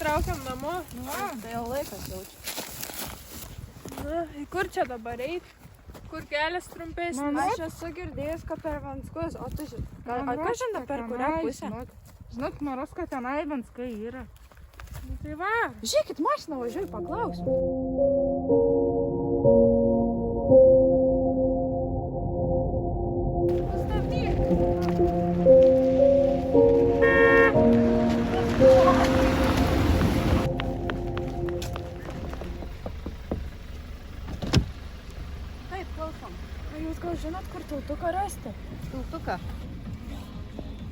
traukiam namo. Na, tai jau laikas jaučia. Na, į kur čia dabar eit? Kur kelias trumpesnis? Aš esu girdėjus, kad per Vanskus, o tu žinai, ką žinai per kurią pusę? Žinot, Maroska tenai Vanskai yra. Nu, tai va. Žiūrėkit, mašiną važiuoju, paklausiu. Sustabdyk. Taip, klausom. Jūs gal žinot, kur tiltuką rasti? Tiltuką?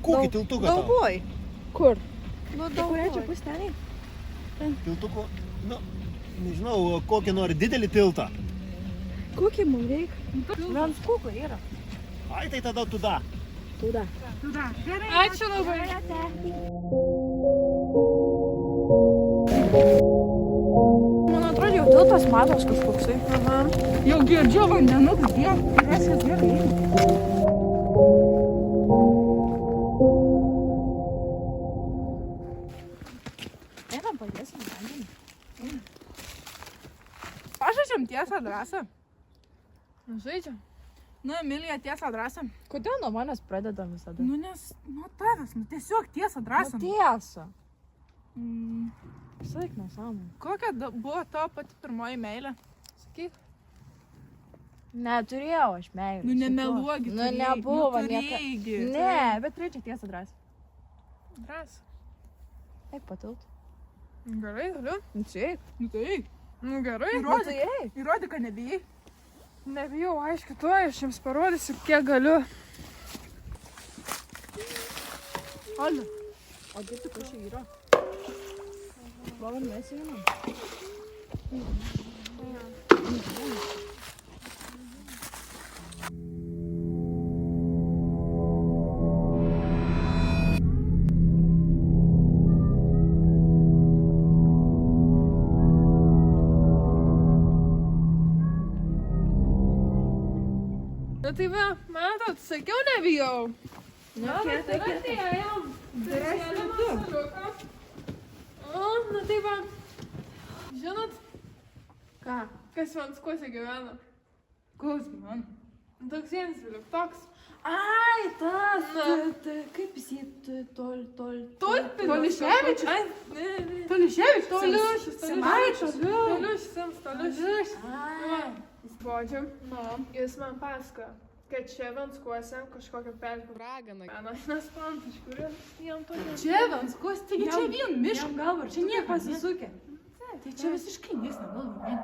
Kokį tiltuką tau? Daugoj. Kur? Nu, Kurią čia daugoj. pustelį? Tiltuko, nu, nežinau, kokį nori didelį tiltą. Kokį mums reikia? Vanskukų yra. Ai, tai tada tuda. Tuda. Tuda. Gerai. Ačiū labai. Man atrodo, jau tiltas matos kažkoksai. Aha. Jau girdžiu vandenų, kad jie viskas gerai. Einam, padėsim vandenį. Pažaidžiam tiesą drąsą. Nu, žaidžiam. Nu, Emilija, tiesą drąsą. Kodėl nuo manęs pradedam visada? Nu, nes nuo tavęs, nu tiesiog tiesą drąsą. Tiesa. Mm, Saik nesąmonė. Kokia buvo tavo pati pirmoji meilė? Sakyk. Neturėjau aš meilės. Nu, nemeluogi. Nu, nebuvo turėjai. Ne, bet reikia tiesą drąsiai. Drąs. Eik patilt. Gerai, galiu. Nu, eik. Nu, tai eik. Nu, gerai. Įrodyk. eik. Įrodyk, kad nebijai. Nebijau, aišku, tuoj aš jums parodysiu, kiek galiu. Alė. O dirbti, kur čia yra? Valam, mes einam. Nu tai va, matot, sakiau nebijau. Nu, Atėjom. O, nu tai va. Žinot, Ką? kas Vanskuose gyvena? Kus man? Toks vienas vilktoks. Ai, tas. Na. Kaip jis jį Toliševičius? Ai, ne. Toliševičius? Toliušis. Simaitis. Toliušis. Ai. Bodžiam, jis man pasakojo, kad čia Vanskuose kažkokia pelkių ragana gyvena. Nespant, iš kur jam tokia. Čia Vanskus, taigi čia vien miškas. Galva, Čia nieko pasisukė. Tai čia visiškai nieks negalvoja.